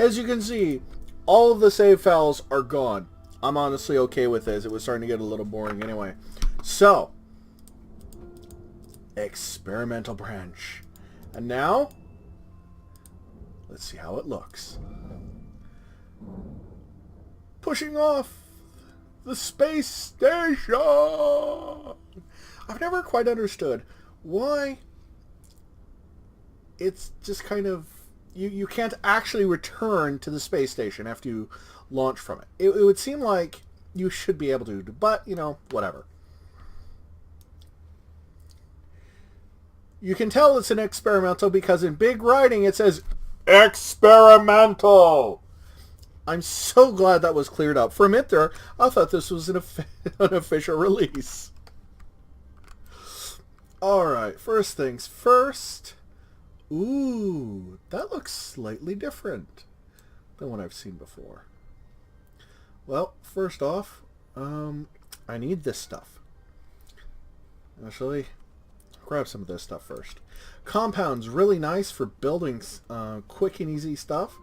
As you can see, all of the save files are gone. I'm honestly okay with this. It was starting to get a little boring anyway. So, experimental branch. And now, let's see how it looks. Pushing off the space station! I've never quite understood why it's just kind of... You can't actually return to the space station after you launch from it. It would seem like you should be able to, but, you know, whatever. You can tell it's an experimental because in big writing it says, experimental! I'm so glad that was cleared up. For a minute there, I thought this was an official release. Alright, first things first. Ooh, that looks slightly different than what I've seen before. Well, first off, I need this stuff. Actually, grab some of this stuff first. Compound's really nice for building quick and easy stuff.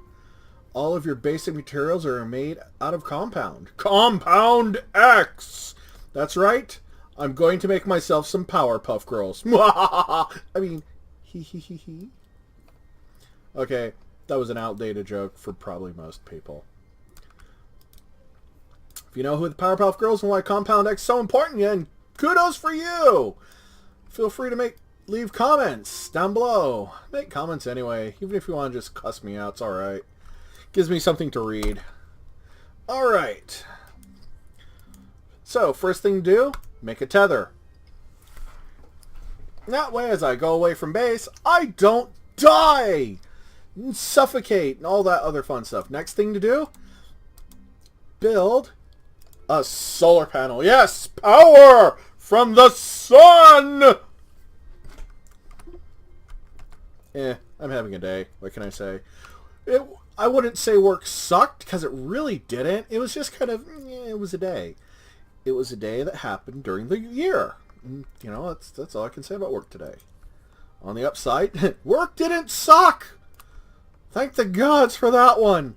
All of your basic materials are made out of compound. Compound X! That's right. I'm going to make myself some Powerpuff Girls. I mean, hee hee hee hee. Okay, that was an outdated joke for probably most people. If you know who the Powerpuff Girls and why Compound X is so important, then kudos for you! Feel free to leave comments down below. Make comments anyway. Even if you want to just cuss me out, it's alright. Gives me something to read. Alright. So, first thing to do, make a tether. That way, as I go away from base, I don't die! And suffocate and all that other fun stuff. Next thing to do, build a solar panel. Yes! Power from the sun! I'm having a day. What can I say? I wouldn't say work sucked, because it really didn't. It was just kind of, it was a day. It was a day that happened during the year. And, you know, that's all I can say about work today. On the upside, work didn't suck! Thank the gods for that one!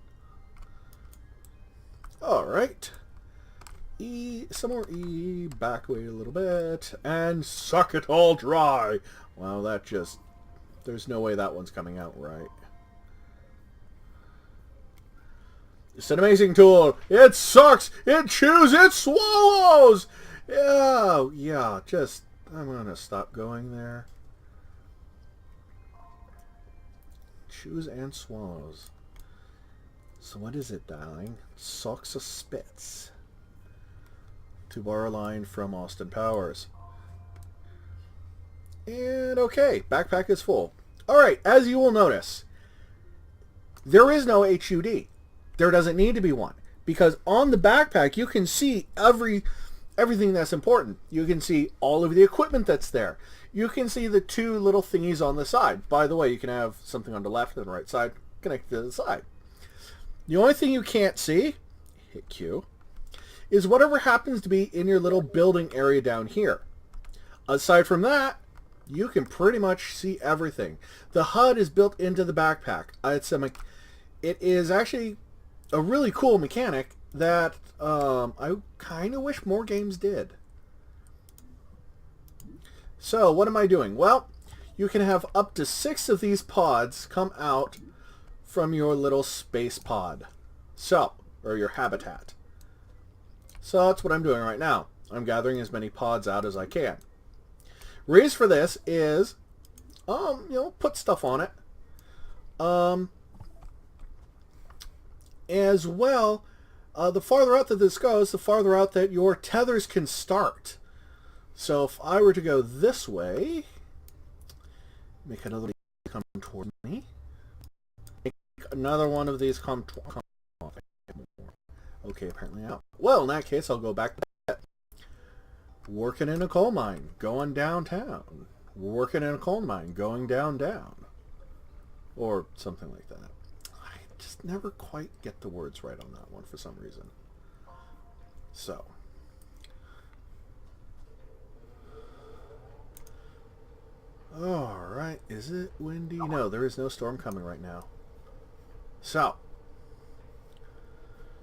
Alright. Some more E, back away a little bit, and suck it all dry! Wow, that just... There's no way that one's coming out right. It's an amazing tool. It sucks. It chews. It swallows. Yeah, just... I'm going to stop going there. Chews and swallows. So what is it, darling? Sucks or spits. To borrow a line from Austin Powers. And okay, backpack is full. Alright, as you will notice, there is no HUD. There doesn't need to be one. Because on the backpack, you can see everything that's important. You can see all of the equipment that's there. You can see the two little thingies on the side. By the way, you can have something on the left and the right side connected to the side. The only thing you can't see, hit Q, is whatever happens to be in your little building area down here. Aside from that, you can pretty much see everything. The HUD is built into the backpack. It is actually a really cool mechanic that I kind of wish more games did. So, what am I doing? Well, you can have up to 6 of these pods come out from your little space pod. So, or your habitat. So that's what I'm doing right now. I'm gathering as many pods out as I can. Reason for this is, put stuff on it. As well, the farther out that this goes, the farther out that your tethers can start. So if I were to go this way, make another come toward me. Make another one of these come off. Okay, apparently out. Well, in that case, I'll go back to that. Working in a coal mine, going downtown. Working in a coal mine, going down. Or something like that. I just never quite get the words right on that one for some reason. So. Alright, is it windy? No, there is no storm coming right now. So,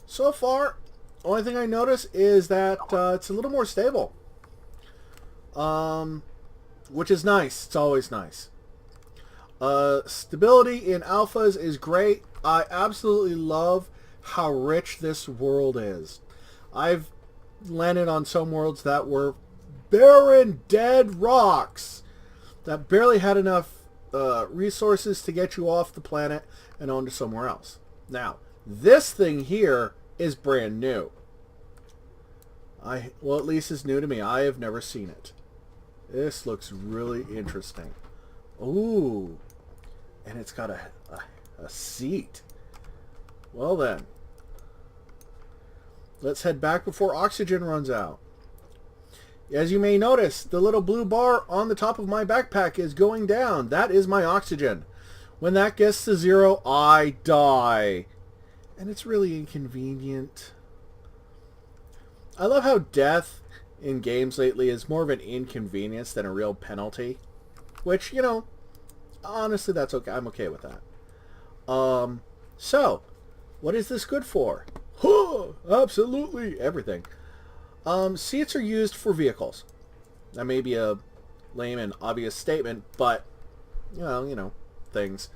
So far, only thing I notice is that it's a little more stable. Which is nice. It's always nice. Stability in alphas is great. I absolutely love how rich this world is. I've landed on some worlds that were barren, dead rocks that barely had enough resources to get you off the planet and onto somewhere else. Now, this thing here is brand new. Well, at least it's new to me. I have never seen it. This looks really interesting. Ooh. And it's got a seat. Well then. Let's head back before oxygen runs out. As you may notice, the little blue bar on the top of my backpack is going down. That is my oxygen. When that gets to 0, I die. And it's really inconvenient. I love how death in games lately is more of an inconvenience than a real penalty. Which, you know, honestly, that's okay. I'm okay with that. So, what is this good for? Absolutely everything. Seats are used for vehicles. That may be a lame and obvious statement, but, you know, things.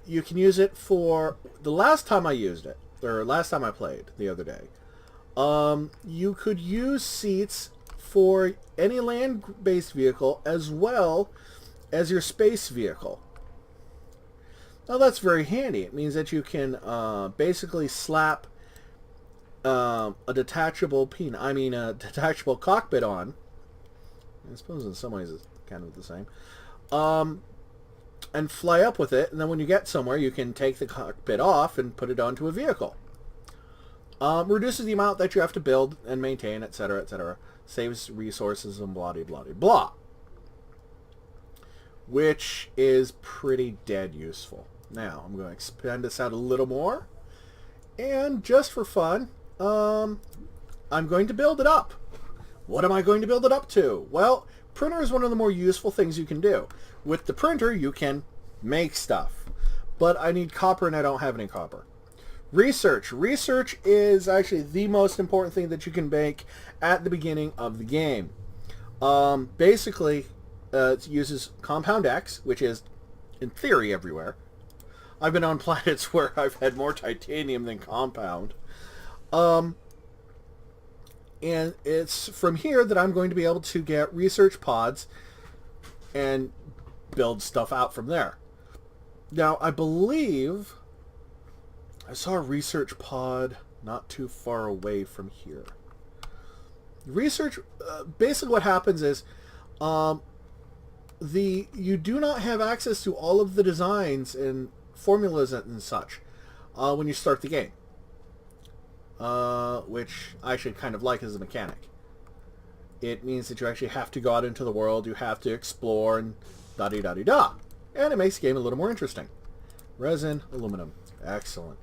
You can use it for... The last time I used it, or last time I played the other day, you could use seats for any land-based vehicle as well as your space vehicle. Now that's very handy. It means that you can basically slap a detachable cockpit on. I suppose in some ways it's kind of the same. And fly up with it, and then when you get somewhere, you can take the cockpit off and put it onto a vehicle. Reduces the amount that you have to build and maintain, etc., etc. Saves resources and blah, blah, blah, blah. Which is pretty dead useful. Now, I'm going to expand this out a little more. And just for fun, I'm going to build it up. What am I going to build it up to? Well, printer is one of the more useful things you can do. With the printer, you can make stuff. But I need copper, and I don't have any copper. Research. Research is actually the most important thing that you can make at the beginning of the game. Basically, it uses Compound X, which is, in theory, everywhere. I've been on planets where I've had more titanium than compound. And it's from here that I'm going to be able to get research pods and build stuff out from there. Now, I believe I saw a research pod not too far away from here. Research, basically what happens is you do not have access to all of the designs and formulas and such when you start the game. Which I should kind of like as a mechanic. It means that you actually have to go out into the world, you have to explore, and da-de-da-de-da. And it makes the game a little more interesting. Resin, aluminum. Excellent.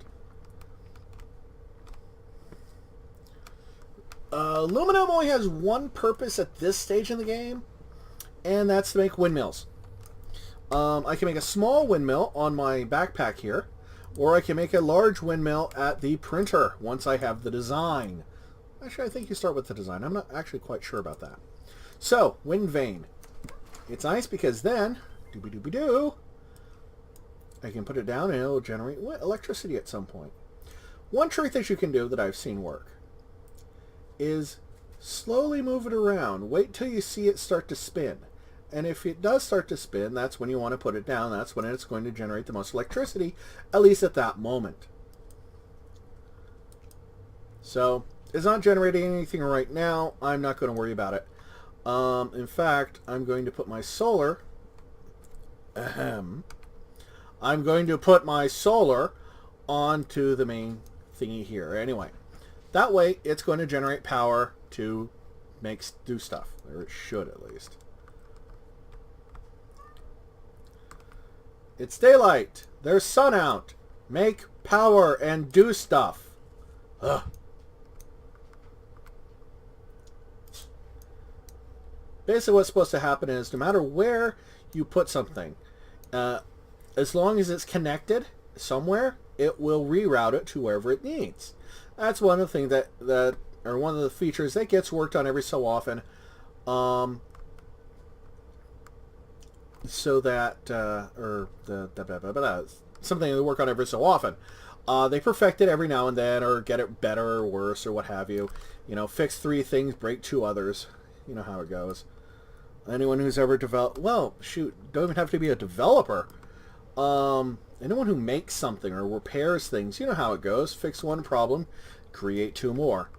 Aluminum only has one purpose at this stage in the game, and that's to make windmills. I can make a small windmill on my backpack here, or I can make a large windmill at the printer once I have the design. Actually, I think you start with the design. I'm not actually quite sure about that. So, wind vane. It's nice because then, doobie-doobie-doo, I can put it down and it'll generate electricity at some point. One trick that you can do that I've seen work is slowly move it around. Wait till you see it start to spin. And if it does start to spin, that's when you want to put it down. That's when it's going to generate the most electricity, at least at that moment. So, it's not generating anything right now. I'm not going to worry about it. In fact, I'm going to put my solar... I'm going to put my solar onto the main thingy here. Anyway, that way it's going to generate power to do stuff. Or it should, at least. It's daylight. There's sun out. Make power and do stuff. Ugh. Basically what's supposed to happen is no matter where you put something, as long as it's connected, somewhere, it will reroute it to wherever it needs. That's one of the things or one of the features that gets worked on every so often. So that, something they work on every so often. They perfect it every now and then, or get it better or worse, or what have you. You know, fix 3 things, break 2 others. You know how it goes. Anyone who's ever developed, well, shoot, don't even have to be a developer. Anyone who makes something or repairs things, you know how it goes. Fix 1 problem, create 2 more.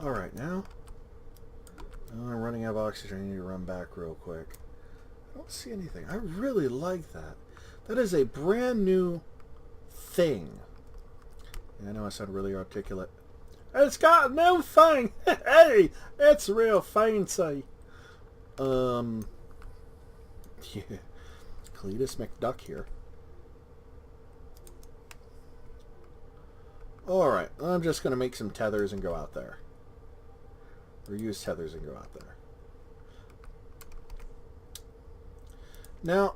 All right, now I'm running out of oxygen. I need to run back real quick. I don't see anything. I really like that. That is a brand new thing. Yeah, I know I sound really articulate. It's got a new thing. Hey, it's real fancy. Yeah. Cletus McDuck here. Alright, I'm just going to make some tethers and go out there. Or use tethers and go out there. Now,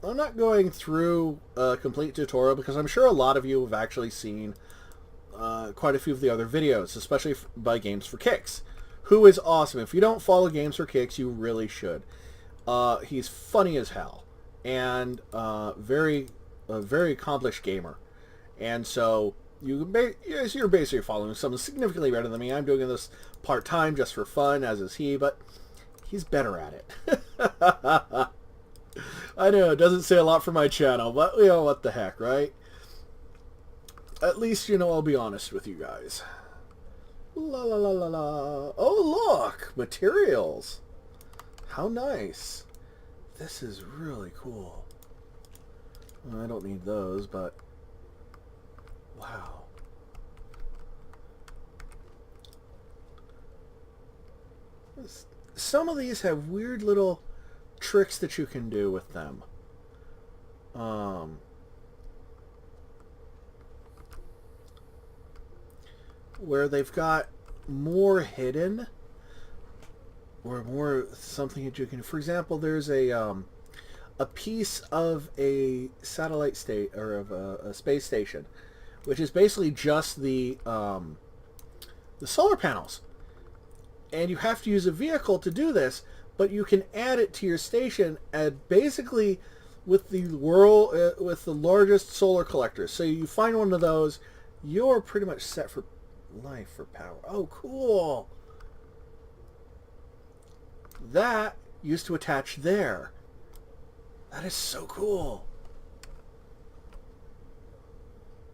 I'm not going through a complete tutorial because I'm sure a lot of you have actually seen quite a few of the other videos, especially by Games for Kicks, who is awesome. If you don't follow Games for Kicks, you really should. He's funny as hell and a very accomplished gamer. And so you're basically following someone significantly better than me. I'm doing this part-time just for fun, as is he, but he's better at it. I know, it doesn't say a lot for my channel, but, you know, what the heck, right? At least, you know, I'll be honest with you guys. La la la la la. Oh, look! Materials! How nice. This is really cool. Well, I don't need those, but... wow. Some of these have weird little tricks that you can do with them. Where they've got more hidden, or more something that you can. For example, there's a piece of a satellite state or of a space station, which is basically just the solar panels, and you have to use a vehicle to do this. But you can add it to your station, and basically with the largest solar collectors. So you find one of those, you're pretty much set for life for power. Oh, cool! That used to attach there. That is so cool.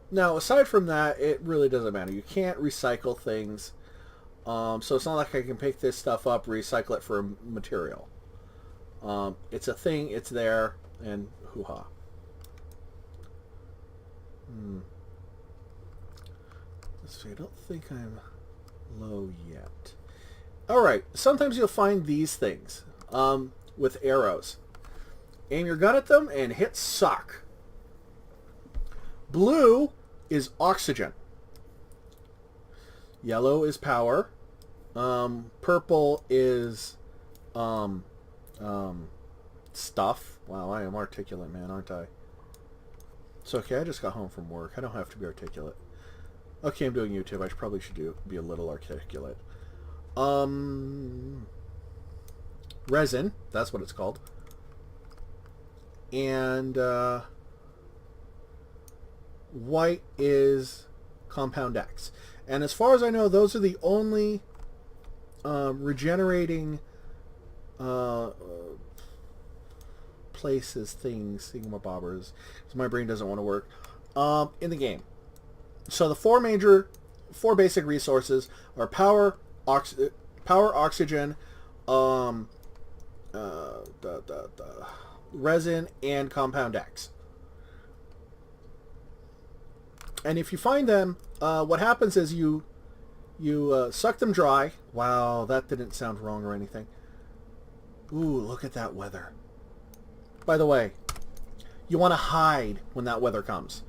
Now, aside from that, it really doesn't matter. You can't recycle things. So it's not like I can pick this stuff up, recycle it for material. It's a thing, it's there, and hoo-ha. Let's see, I don't think I'm low yet. Alright, sometimes you'll find these things with arrows. Aim your gun at them and hit suck. Blue is oxygen. Yellow is power. Purple is stuff. Wow, I am articulate, man, aren't I? It's okay, I just got home from work. I don't have to be articulate. Okay, I'm doing YouTube. I probably should be a little articulate. Resin, that's what it's called. And white is compound X. And as far as I know, those are the only regenerating places, things, thingamabobbers, so my brain doesn't want to work, in the game. So the four basic resources are power, oxygen, resin, and compound X. And if you find them, what happens is you suck them dry. Wow, that didn't sound wrong or anything. Ooh, look at that weather. By the way, you want to hide when that weather comes.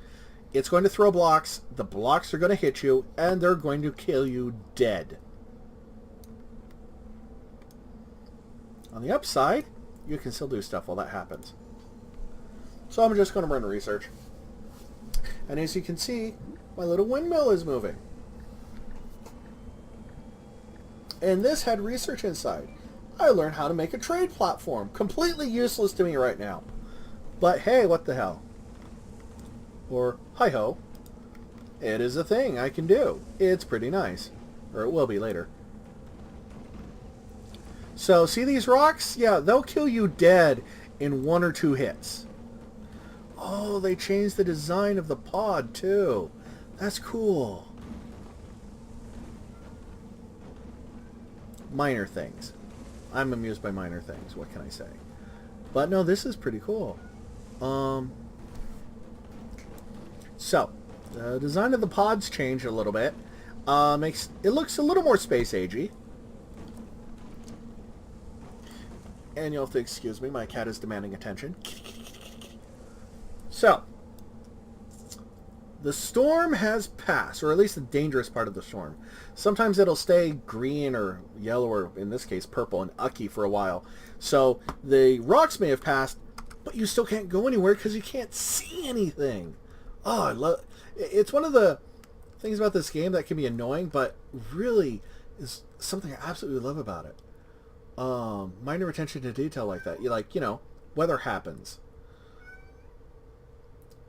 It's going to throw blocks, the blocks are going to hit you, and they're going to kill you dead. On the upside, you can still do stuff while that happens. So I'm just going to run research. And as you can see, my little windmill is moving. And this had research inside. I learned how to make a trade platform. Completely useless to me right now. But hey, what the hell? Or, hi-ho. It is a thing I can do. It's pretty nice. Or it will be later. So, see these rocks? Yeah, they'll kill you dead in 1 or 2 hits. Oh, they changed the design of the pod, too. That's cool. Minor things. I'm amused by minor things. What can I say? But no, this is pretty cool. So, the design of the pods changed a little bit. It looks a little more space agey. And you'll have to excuse me, my cat is demanding attention. So, the storm has passed, or at least the dangerous part of the storm. Sometimes it'll stay green or yellow, or in this case purple and ucky for a while. So the rocks may have passed, but you still can't go anywhere because you can't see anything. Oh, it's one of the things about this game that can be annoying, but really is something I absolutely love about it. Minor attention to detail like that. Weather happens.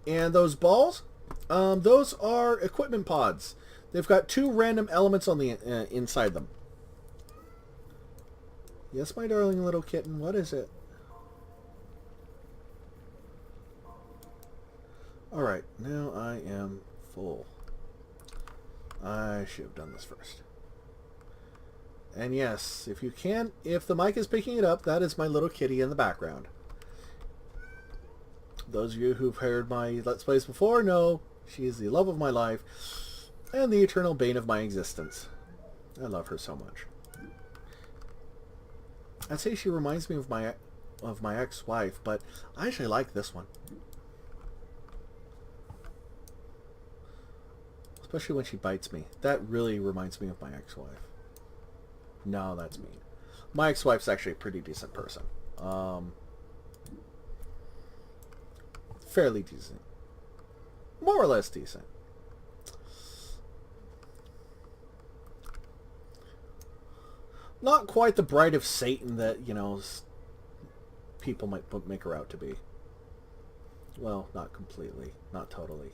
And those balls, those are equipment pods. They've got 2 random elements on the inside them. Yes, my darling little kitten, what is it? Alright, now I am full. I should have done this first. And yes, if the mic is picking it up, that is my little kitty in the background. Those of you who've heard my Let's Plays before know she is the love of my life and the eternal bane of my existence. I love her so much. I'd say she reminds me of my ex-wife, but I actually like this one. Especially when she bites me. That really reminds me of my ex-wife. No, that's mean. My ex-wife's actually a pretty decent person. Fairly decent. More or less decent. Not quite the bride of Satan that, people might make her out to be. Well, not completely. Not totally.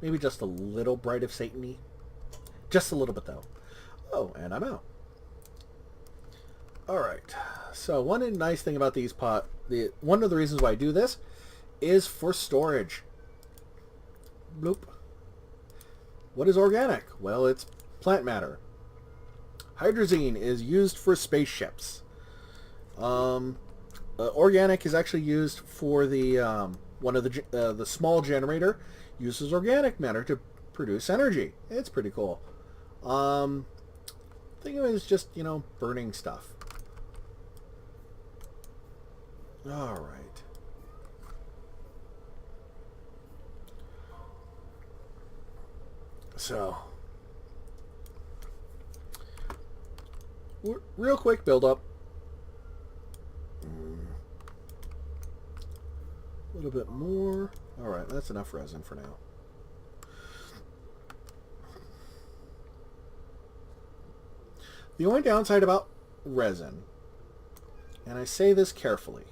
Maybe just a little bride of Satan-y. Just a little bit, though. Oh, and I'm out. Alright. So, one nice thing about these one of the reasons why I do this is for storage. Bloop. What is organic? Well, it's plant matter. Hydrazine is used for spaceships. Organic is actually used for the one of the small generator uses organic matter to produce energy. It's pretty cool. Think of it as just burning stuff. All right. So, real quick build up. A little bit more. All right, that's enough resin for now. The only downside about resin, and I say this carefully,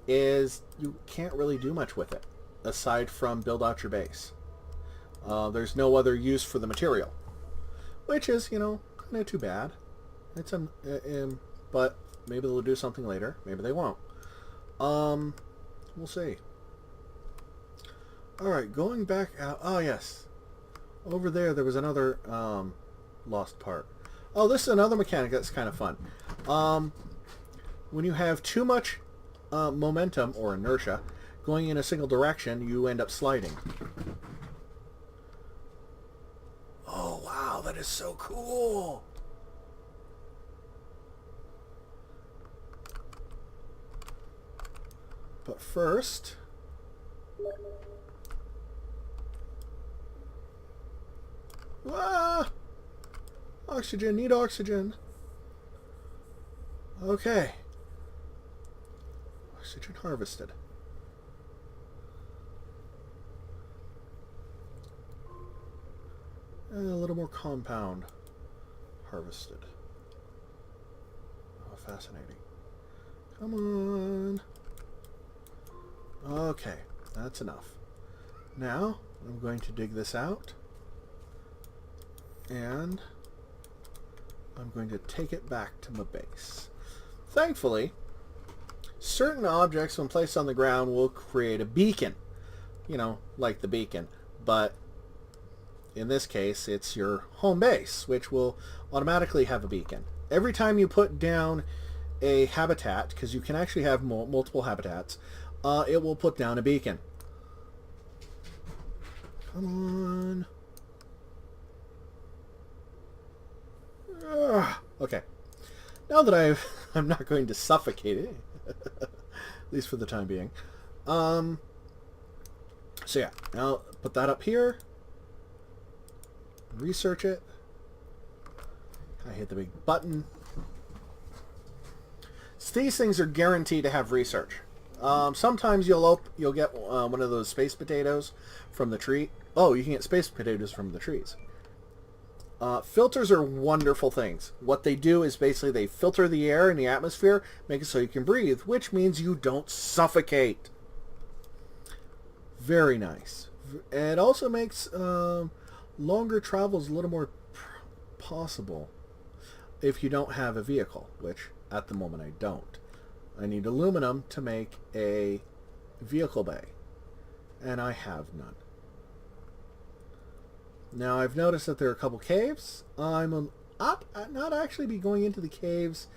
is you can't really do much with it aside from build out your base. There's no other use for the material, which is, kind of too bad. It's but maybe they'll do something later. Maybe they won't. We'll see. All right, going back out. Oh yes, over there was another lost part. Oh, this is another mechanic that's kind of fun. When you have too much momentum or inertia going in a single direction, you end up sliding. Oh wow, that is so cool. But first, oxygen, need oxygen. Okay. Oxygen harvested. A little more compound harvested. Oh, fascinating. Come on. Okay, that's enough. Now, I'm going to dig this out. And I'm going to take it back to my base. Thankfully, certain objects, when placed on the ground, will create a beacon. You know, like the beacon. But in this case, it's your home base, which will automatically have a beacon. Every time you put down a habitat, because you can actually have multiple habitats, it will put down a beacon. Come on. Okay. Now that I'm not going to suffocate it, at least for the time being. So yeah, now put that up here. Research it. I hit the big button. So these things are guaranteed to have research. Sometimes you'll get one of those space potatoes from the tree. Oh, you can get space potatoes from the trees. Filters are wonderful things. What they do is basically they filter the air in the atmosphere, make it so you can breathe, which means you don't suffocate. Very nice. It also makes longer travels a little more possible if you don't have a vehicle, which at the moment I don't. I need aluminum to make a vehicle bay, and I have none. Now I've noticed that there are a couple caves. I'm not actually be going into the caves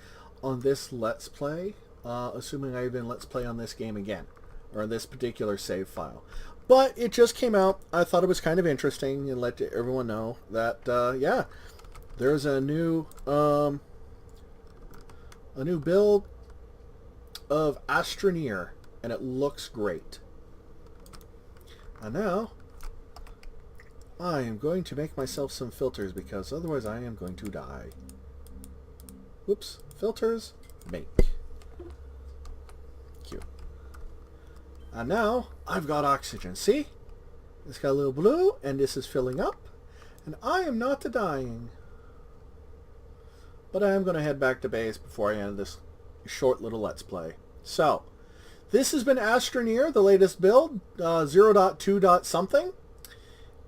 on this Let's Play, assuming I even Let's Play on this game again, or this particular save file. But it just came out. I thought it was kind of interesting and let everyone know that, yeah, there's a new build of Astroneer, and it looks great. And now I am going to make myself some filters, because otherwise I am going to die. Whoops. Filters. Make. Cute. And now I've got oxygen. See? It's got a little blue, and this is filling up. And I am not dying. But I am going to head back to base before I end this short little Let's Play. So, this has been Astroneer, the latest build, 0.2. something.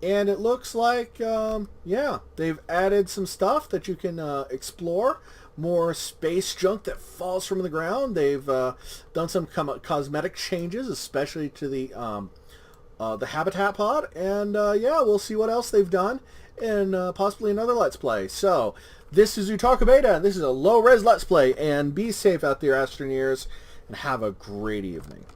And it looks like, yeah, they've added some stuff that you can explore. More space junk that falls from the ground. They've done some cosmetic changes, especially to the habitat pod. And, yeah, we'll see what else they've done in possibly another Let's Play. So, this is Utaka Beta, and this is a low-res Let's Play. And be safe out there, Astroneers, and have a great evening.